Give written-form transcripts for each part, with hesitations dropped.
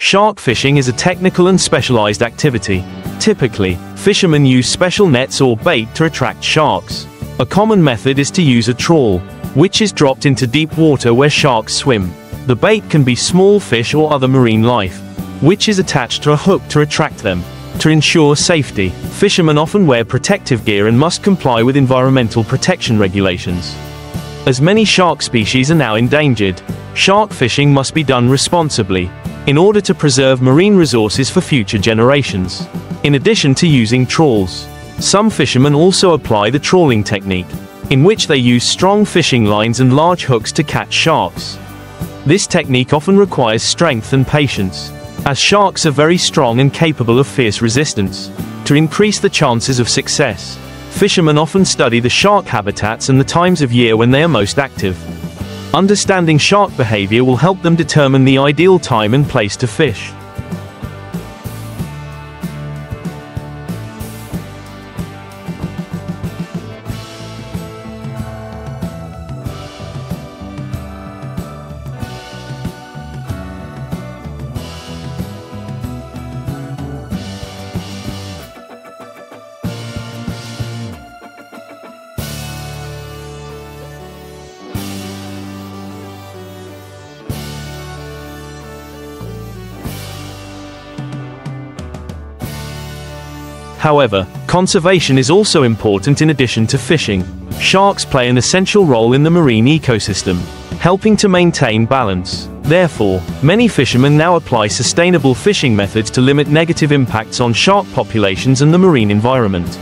Shark fishing is a technical and specialized activity. Typically, fishermen use special nets or bait to attract sharks. A common method is to use a trawl, which is dropped into deep water where sharks swim. The bait can be small fish or other marine life, which is attached to a hook to attract them. To ensure safety, fishermen often wear protective gear and must comply with environmental protection regulations. As many shark species are now endangered, shark fishing must be done responsibly, in order to preserve marine resources for future generations. In addition to using trawls, some fishermen also apply the trawling technique, in which they use strong fishing lines and large hooks to catch sharks. This technique often requires strength and patience, as sharks are very strong and capable of fierce resistance. To increase the chances of success, fishermen often study the shark habitats and the times of year when they are most active. Understanding shark behavior will help them determine the ideal time and place to fish. However, conservation is also important in addition to fishing. Sharks play an essential role in the marine ecosystem, helping to maintain balance. Therefore, many fishermen now apply sustainable fishing methods to limit negative impacts on shark populations and the marine environment.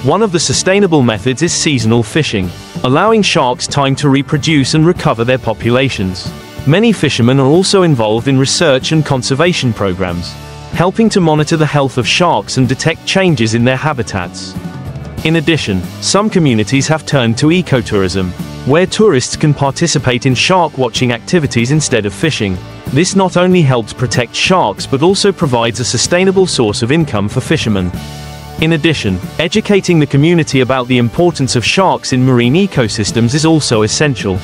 One of the sustainable methods is seasonal fishing, allowing sharks time to reproduce and recover their populations. Many fishermen are also involved in research and conservation programs, helping to monitor the health of sharks and detect changes in their habitats. In addition, some communities have turned to ecotourism, where tourists can participate in shark watching activities instead of fishing. This not only helps protect sharks but also provides a sustainable source of income for fishermen. In addition, educating the community about the importance of sharks in marine ecosystems is also essential.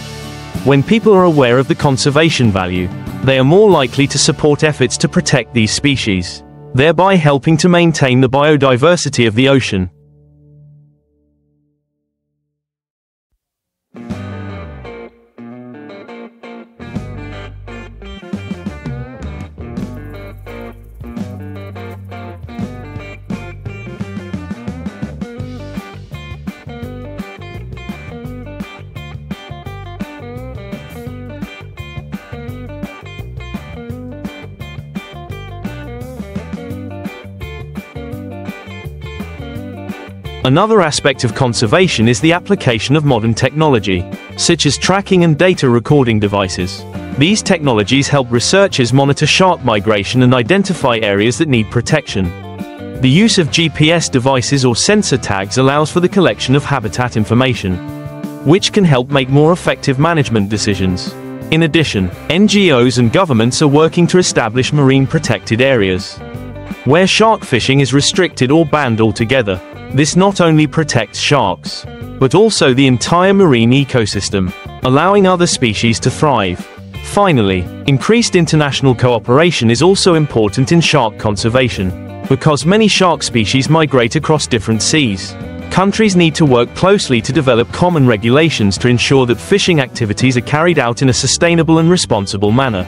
When people are aware of the conservation value, they are more likely to support efforts to protect these species, thereby helping to maintain the biodiversity of the ocean. Another aspect of conservation is the application of modern technology, such as tracking and data recording devices. These technologies help researchers monitor shark migration and identify areas that need protection. The use of GPS devices or sensor tags allows for the collection of habitat information, which can help make more effective management decisions. In addition, NGOs and governments are working to establish marine protected areas, where shark fishing is restricted or banned altogether. This not only protects sharks, but also the entire marine ecosystem, allowing other species to thrive. Finally, increased international cooperation is also important in shark conservation. Because many shark species migrate across different seas, countries need to work closely to develop common regulations to ensure that fishing activities are carried out in a sustainable and responsible manner.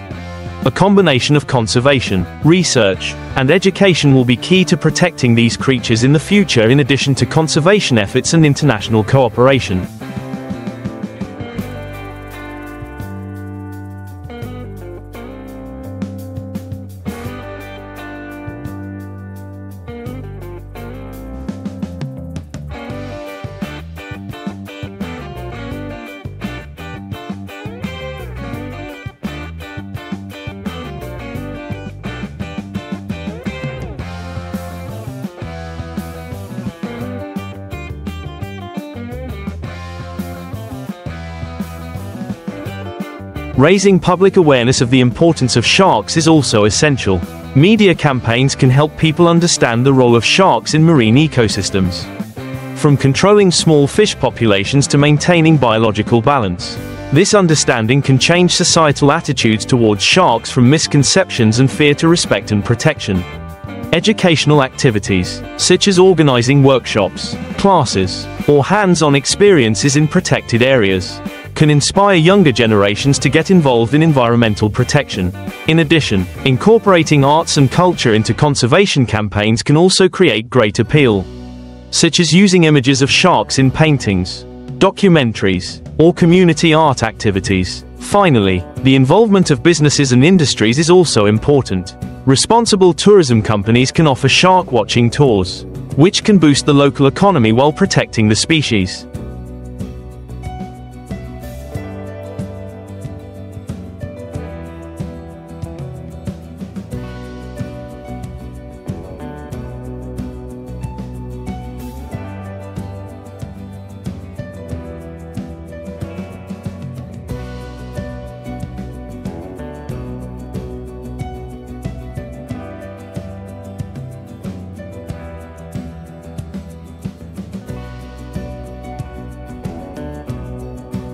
A combination of conservation, research, and education will be key to protecting these creatures in the future, in addition to conservation efforts and international cooperation. Raising public awareness of the importance of sharks is also essential. Media campaigns can help people understand the role of sharks in marine ecosystems, from controlling small fish populations to maintaining biological balance. This understanding can change societal attitudes towards sharks from misconceptions and fear to respect and protection. Educational activities, such as organizing workshops, classes, or hands-on experiences in protected areas, can inspire younger generations to get involved in environmental protection. In addition, incorporating arts and culture into conservation campaigns can also create great appeal, such as using images of sharks in paintings, documentaries, or community art activities. Finally, the involvement of businesses and industries is also important. Responsible tourism companies can offer shark-watching tours, which can boost the local economy while protecting the species.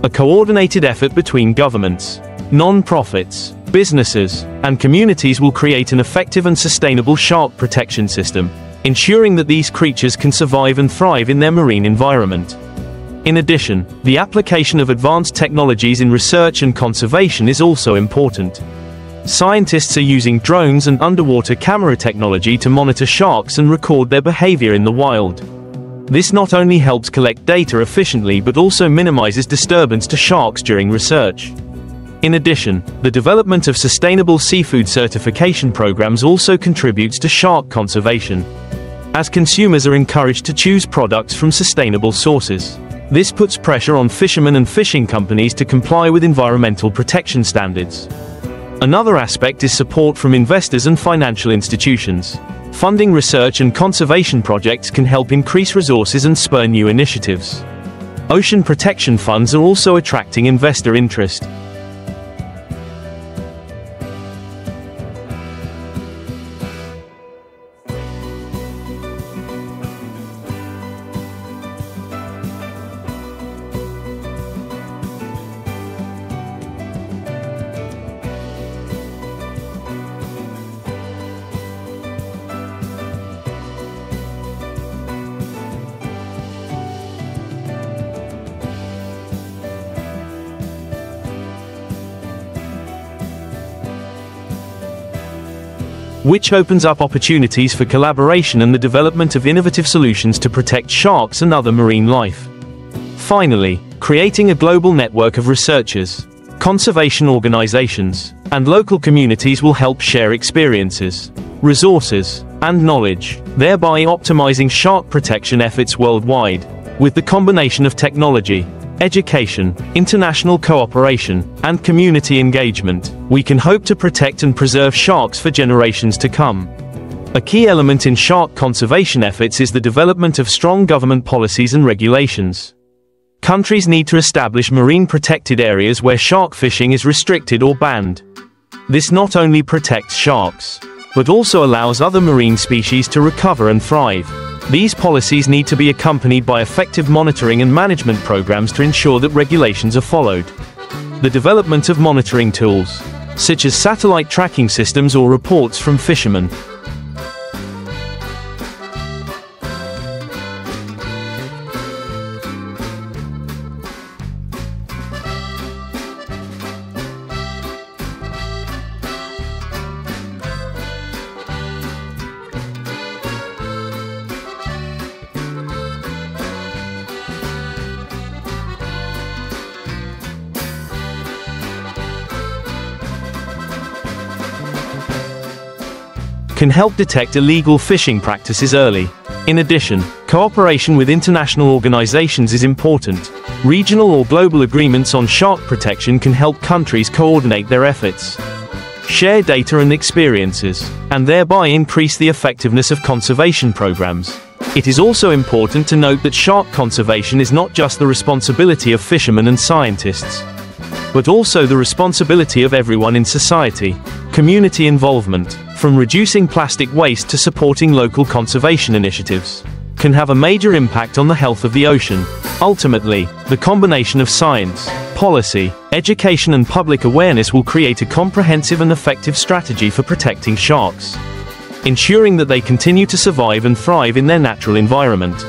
A coordinated effort between governments, non-profits, businesses, and communities will create an effective and sustainable shark protection system, ensuring that these creatures can survive and thrive in their marine environment. In addition, the application of advanced technologies in research and conservation is also important. Scientists are using drones and underwater camera technology to monitor sharks and record their behavior in the wild. This not only helps collect data efficiently but also minimizes disturbance to sharks during research. In addition, the development of sustainable seafood certification programs also contributes to shark conservation, as consumers are encouraged to choose products from sustainable sources. This puts pressure on fishermen and fishing companies to comply with environmental protection standards. Another aspect is support from investors and financial institutions. Funding research and conservation projects can help increase resources and spur new initiatives. Ocean protection funds are also attracting investor interest. Which opens up opportunities for collaboration and the development of innovative solutions to protect sharks and other marine life. Finally, creating a global network of researchers, conservation organizations, and local communities will help share experiences, resources, and knowledge, thereby optimizing shark protection efforts worldwide. With the combination of technology, education, international cooperation, and community engagement, we can hope to protect and preserve sharks for generations to come. A key element in shark conservation efforts is the development of strong government policies and regulations. Countries need to establish marine protected areas where shark fishing is restricted or banned. This not only protects sharks, but also allows other marine species to recover and thrive. These policies need to be accompanied by effective monitoring and management programs to ensure that regulations are followed. The development of monitoring tools, such as satellite tracking systems or reports from fishermen, can help detect illegal fishing practices early. In addition, cooperation with international organizations is important. Regional or global agreements on shark protection can help countries coordinate their efforts, share data and experiences, and thereby increase the effectiveness of conservation programs. It is also important to note that shark conservation is not just the responsibility of fishermen and scientists, but also the responsibility of everyone in society. Community involvement, from reducing plastic waste to supporting local conservation initiatives, can have a major impact on the health of the ocean. Ultimately, the combination of science, Policy, education and public awareness will create a comprehensive and effective strategy for protecting sharks, ensuring that they continue to survive and thrive in their natural environment.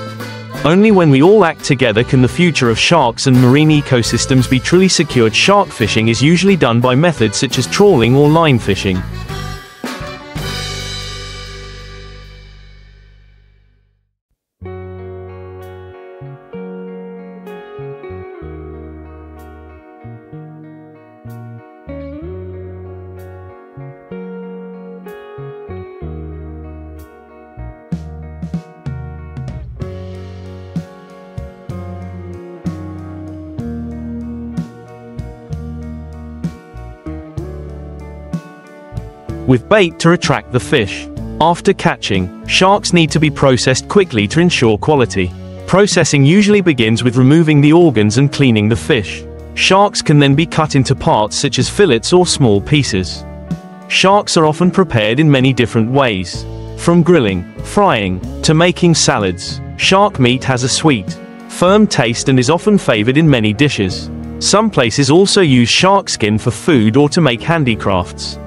Only when we all act together can the future of sharks and marine ecosystems be truly secured. Shark fishing is usually done by methods such as trawling or line fishing. With bait to attract the fish. After catching, sharks need to be processed quickly to ensure quality. Processing usually begins with removing the organs and cleaning the fish. Sharks can then be cut into parts such as fillets or small pieces. Sharks are often prepared in many different ways. From grilling, frying, to making salads, shark meat has a sweet, firm taste and is often favored in many dishes. Some places also use shark skin for food or to make handicrafts.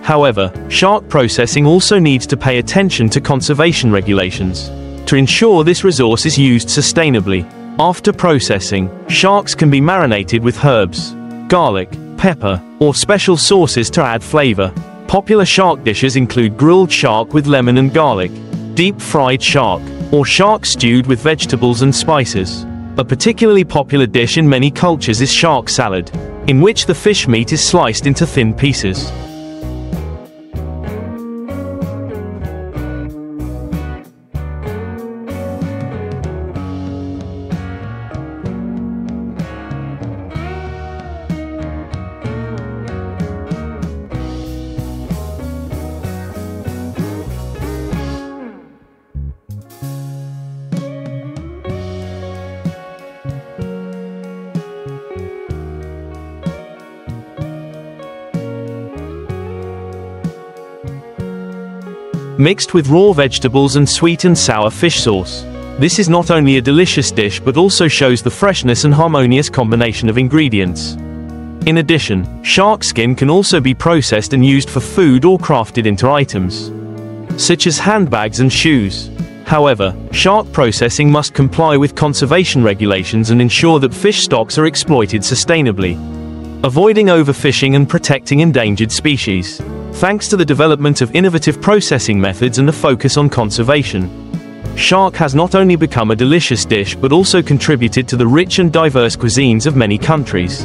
However, shark processing also needs to pay attention to conservation regulations to ensure this resource is used sustainably. After processing, sharks can be marinated with herbs, garlic, pepper, or special sauces to add flavor. Popular shark dishes include grilled shark with lemon and garlic, deep-fried shark, or shark stewed with vegetables and spices. A particularly popular dish in many cultures is shark salad, in which the fish meat is sliced into thin pieces. Mixed with raw vegetables and sweet and sour fish sauce. This is not only a delicious dish but also shows the freshness and harmonious combination of ingredients. In addition, shark skin can also be processed and used for food or crafted into items, such as handbags and shoes. However, shark processing must comply with conservation regulations and ensure that fish stocks are exploited sustainably, avoiding overfishing and protecting endangered species. Thanks to the development of innovative processing methods and a focus on conservation, shark has not only become a delicious dish but also contributed to the rich and diverse cuisines of many countries.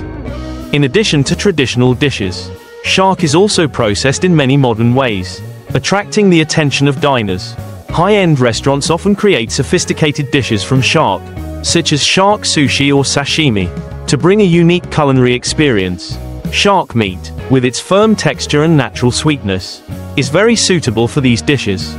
In addition to traditional dishes, shark is also processed in many modern ways, attracting the attention of diners. High-end restaurants often create sophisticated dishes from shark, such as shark sushi or sashimi, to bring a unique culinary experience. Shark meat, with its firm texture and natural sweetness, is very suitable for these dishes.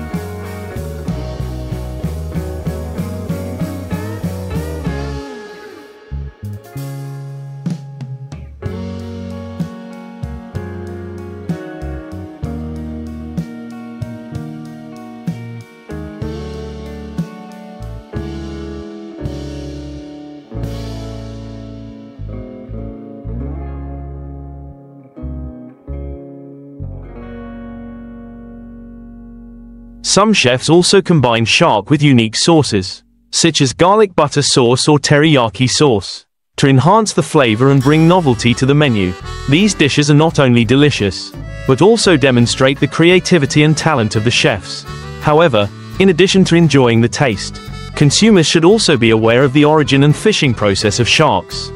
Some chefs also combine shark with unique sauces, such as garlic butter sauce or teriyaki sauce, to enhance the flavor and bring novelty to the menu. These dishes are not only delicious, but also demonstrate the creativity and talent of the chefs. However, in addition to enjoying the taste, consumers should also be aware of the origin and fishing process of sharks.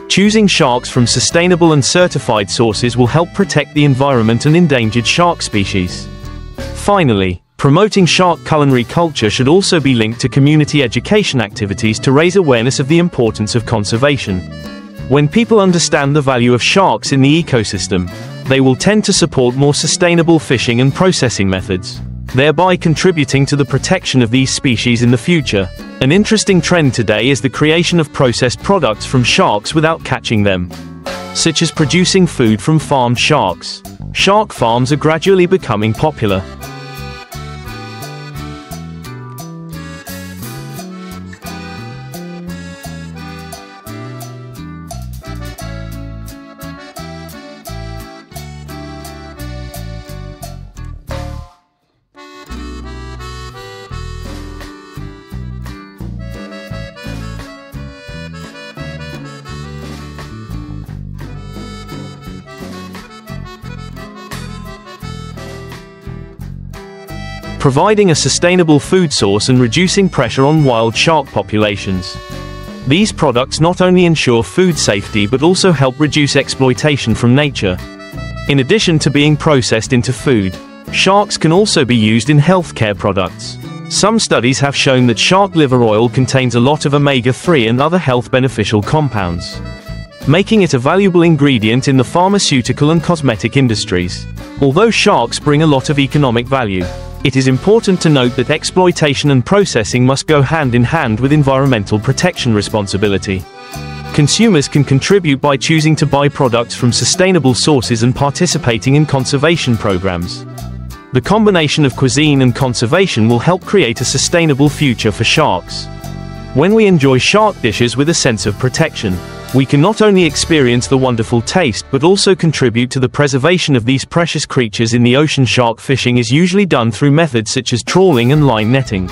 Choosing sharks from sustainable and certified sources will help protect the environment and endangered shark species. Finally, promoting shark culinary culture should also be linked to community education activities to raise awareness of the importance of conservation. When people understand the value of sharks in the ecosystem, they will tend to support more sustainable fishing and processing methods, thereby contributing to the protection of these species in the future. An interesting trend today is the creation of processed products from sharks without catching them, such as producing food from farmed sharks. Shark farms are gradually becoming popular. providing a sustainable food source and reducing pressure on wild shark populations. These products not only ensure food safety but also help reduce exploitation from nature. In addition to being processed into food, sharks can also be used in healthcare products. Some studies have shown that shark liver oil contains a lot of omega-3 and other health beneficial compounds, making it a valuable ingredient in the pharmaceutical and cosmetic industries. Although sharks bring a lot of economic value, it is important to note that exploitation and processing must go hand in hand with environmental protection responsibility. Consumers can contribute by choosing to buy products from sustainable sources and participating in conservation programs. The combination of cuisine and conservation will help create a sustainable future for sharks. When we enjoy shark dishes with a sense of protection, we can not only experience the wonderful taste but also contribute to the preservation of these precious creatures in the ocean. Shark fishing is usually done through methods such as trawling and line netting.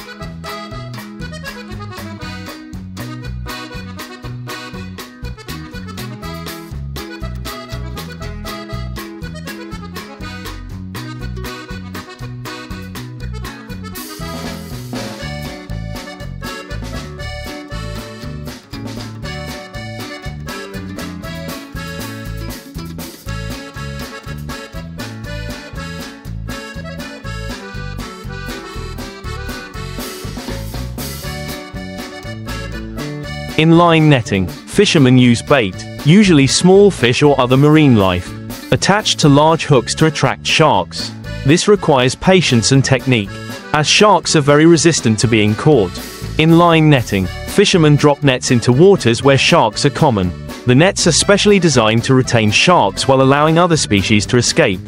In line netting, fishermen use bait, usually small fish or other marine life, attached to large hooks to attract sharks. This requires patience and technique, as sharks are very resistant to being caught. In line netting, fishermen drop nets into waters where sharks are common. The nets are specially designed to retain sharks while allowing other species to escape,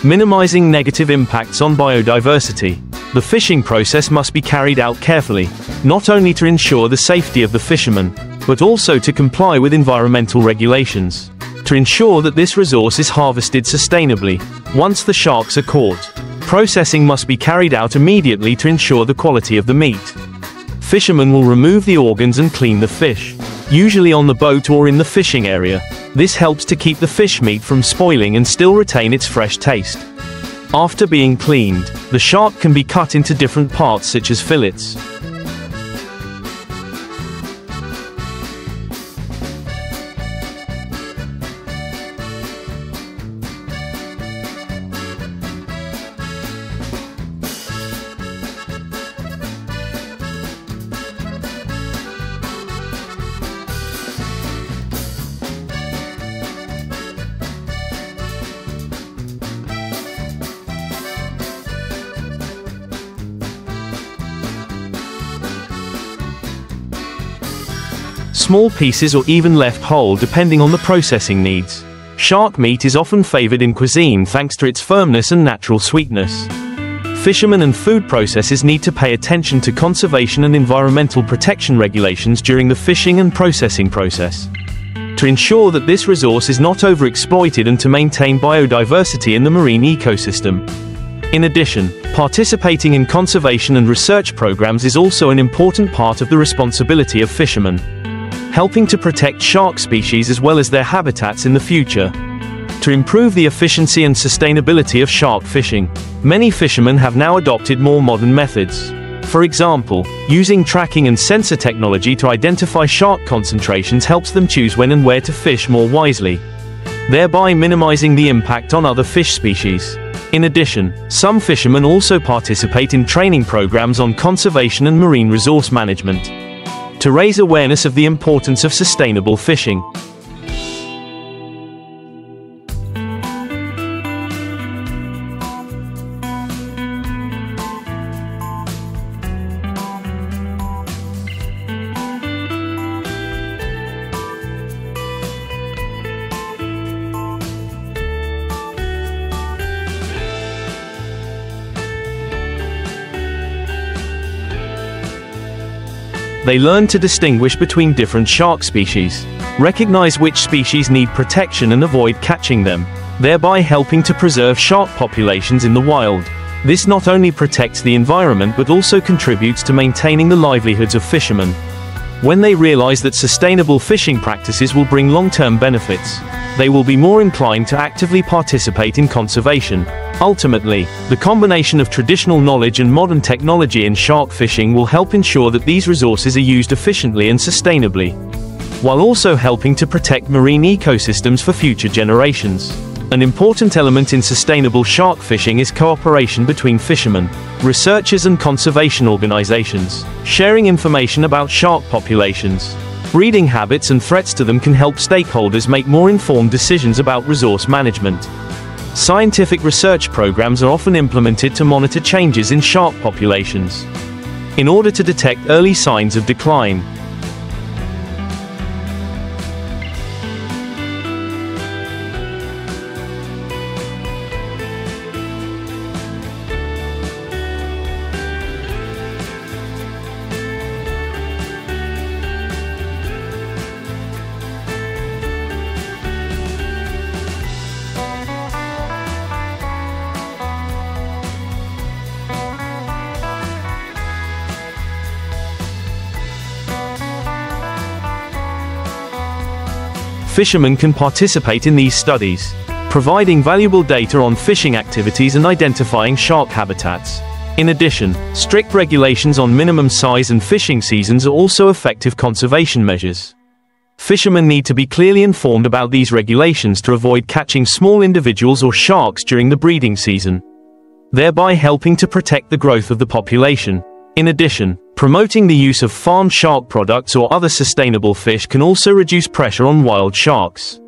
minimizing negative impacts on biodiversity. The fishing process must be carried out carefully, not only to ensure the safety of the fishermen, but also to comply with environmental regulations, to ensure that this resource is harvested sustainably. Once the sharks are caught, processing must be carried out immediately to ensure the quality of the meat. Fishermen will remove the organs and clean the fish, usually on the boat or in the fishing area. This helps to keep the fish meat from spoiling and still retain its fresh taste. After being cleaned, the shark can be cut into different parts such as fillets. Small pieces or even left whole depending on the processing needs. Shark meat is often favored in cuisine thanks to its firmness and natural sweetness. Fishermen and food processors need to pay attention to conservation and environmental protection regulations during the fishing and processing process, to ensure that this resource is not overexploited and to maintain biodiversity in the marine ecosystem. In addition, participating in conservation and research programs is also an important part of the responsibility of fishermen, helping to protect shark species as well as their habitats in the future. To improve the efficiency and sustainability of shark fishing, many fishermen have now adopted more modern methods. For example, using tracking and sensor technology to identify shark concentrations helps them choose when and where to fish more wisely, thereby minimizing the impact on other fish species. In addition, some fishermen also participate in training programs on conservation and marine resource management, to raise awareness of the importance of sustainable fishing. They learn to distinguish between different shark species, recognize which species need protection and avoid catching them, thereby helping to preserve shark populations in the wild. This not only protects the environment but also contributes to maintaining the livelihoods of fishermen. When they realize that sustainable fishing practices will bring long-term benefits, they will be more inclined to actively participate in conservation. Ultimately, the combination of traditional knowledge and modern technology in shark fishing will help ensure that these resources are used efficiently and sustainably, while also helping to protect marine ecosystems for future generations. An important element in sustainable shark fishing is cooperation between fishermen, researchers and conservation organizations. Sharing information about shark populations, breeding habits and threats to them can help stakeholders make more informed decisions about resource management. Scientific research programs are often implemented to monitor changes in shark populations in order to detect early signs of decline. Fishermen can participate in these studies, providing valuable data on fishing activities and identifying shark habitats. In addition, strict regulations on minimum size and fishing seasons are also effective conservation measures. Fishermen need to be clearly informed about these regulations to avoid catching small individuals or sharks during the breeding season, thereby helping to protect the growth of the population. In addition, promoting the use of farmed shark products or other sustainable fish can also reduce pressure on wild sharks.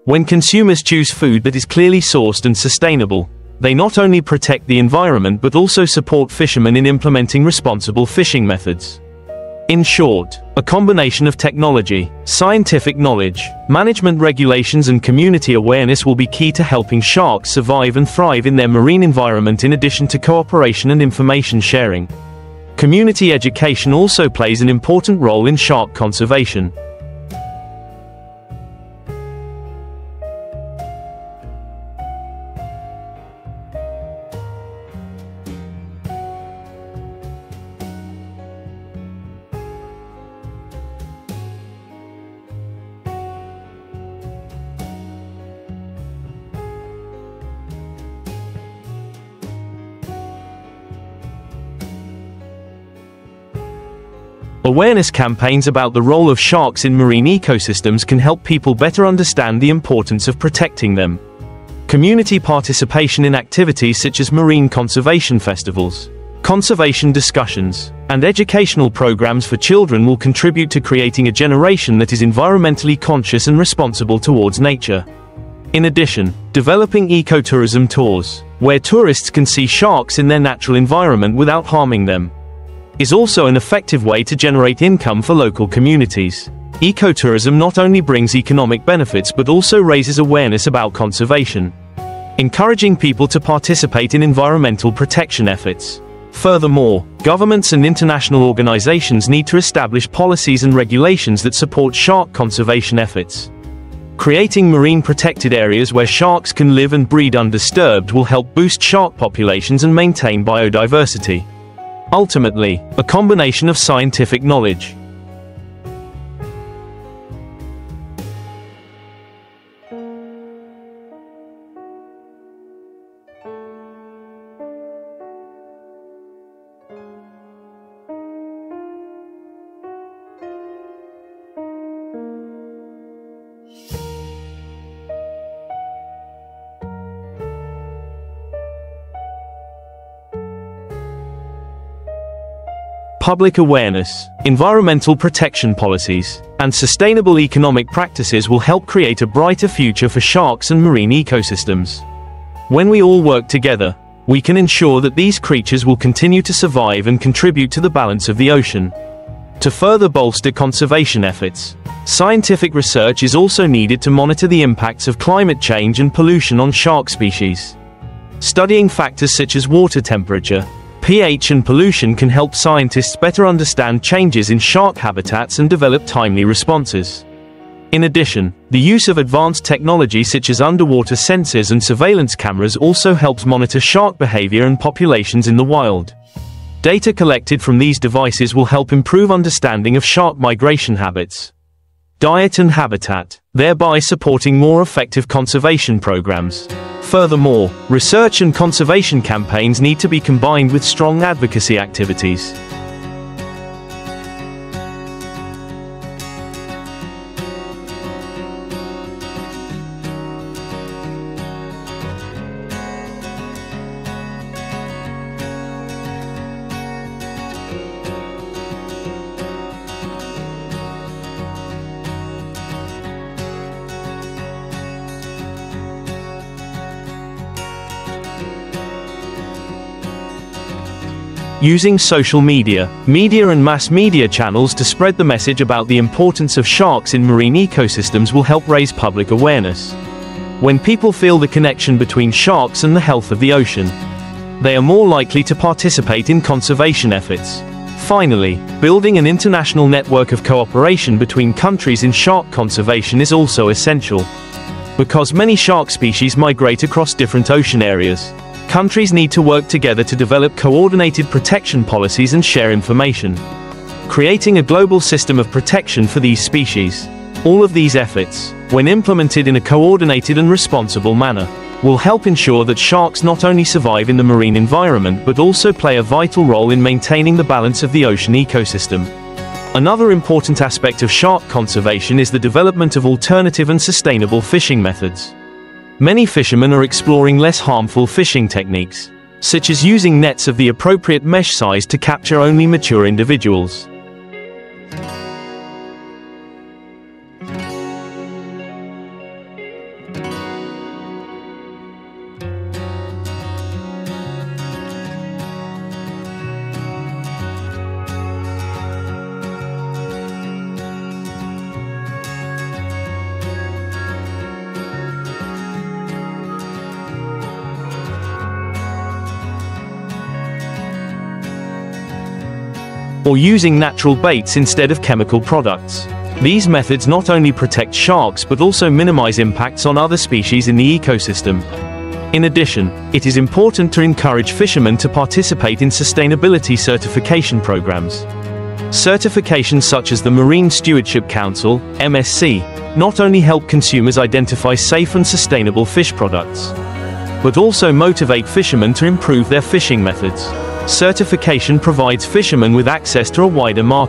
When consumers choose food that is clearly sourced and sustainable, they not only protect the environment but also support fishermen in implementing responsible fishing methods. In short, a combination of technology, scientific knowledge, management regulations and community awareness will be key to helping sharks survive and thrive in their marine environment. In addition to cooperation and information sharing, community education also plays an important role in shark conservation. Awareness campaigns about the role of sharks in marine ecosystems can help people better understand the importance of protecting them. Community participation in activities such as marine conservation festivals, conservation discussions, and educational programs for children will contribute to creating a generation that is environmentally conscious and responsible towards nature. In addition, developing ecotourism tours, where tourists can see sharks in their natural environment without harming them, is also an effective way to generate income for local communities. Ecotourism not only brings economic benefits but also raises awareness about conservation, encouraging people to participate in environmental protection efforts. Furthermore, governments and international organizations need to establish policies and regulations that support shark conservation efforts. Creating marine protected areas where sharks can live and breed undisturbed will help boost shark populations and maintain biodiversity. Ultimately, a combination of scientific knowledge, public awareness, environmental protection policies, and sustainable economic practices will help create a brighter future for sharks and marine ecosystems. When we all work together, we can ensure that these creatures will continue to survive and contribute to the balance of the ocean. To further bolster conservation efforts, scientific research is also needed to monitor the impacts of climate change and pollution on shark species. Studying factors such as water temperature, pH and pollution can help scientists better understand changes in shark habitats and develop timely responses. In addition, the use of advanced technology such as underwater sensors and surveillance cameras also helps monitor shark behavior and populations in the wild. Data collected from these devices will help improve understanding of shark migration habits, diet and habitat, thereby supporting more effective conservation programs. Furthermore, research and conservation campaigns need to be combined with strong advocacy activities. Using social media, and mass media channels to spread the message about the importance of sharks in marine ecosystems will help raise public awareness. When people feel the connection between sharks and the health of the ocean, they are more likely to participate in conservation efforts. Finally, building an international network of cooperation between countries in shark conservation is also essential. Because many shark species migrate across different ocean areas, countries need to work together to develop coordinated protection policies and share information, creating a global system of protection for these species. All of these efforts, when implemented in a coordinated and responsible manner, will help ensure that sharks not only survive in the marine environment but also play a vital role in maintaining the balance of the ocean ecosystem. Another important aspect of shark conservation is the development of alternative and sustainable fishing methods. Many fishermen are exploring less harmful fishing techniques, such as using nets of the appropriate mesh size to capture only mature individuals. Or using natural baits instead of chemical products. These methods not only protect sharks but also minimize impacts on other species in the ecosystem. In addition, it is important to encourage fishermen to participate in sustainability certification programs. Certifications such as the Marine Stewardship Council, MSC, not only help consumers identify safe and sustainable fish products, but also motivate fishermen to improve their fishing methods. Certification provides fishermen with access to a wider market.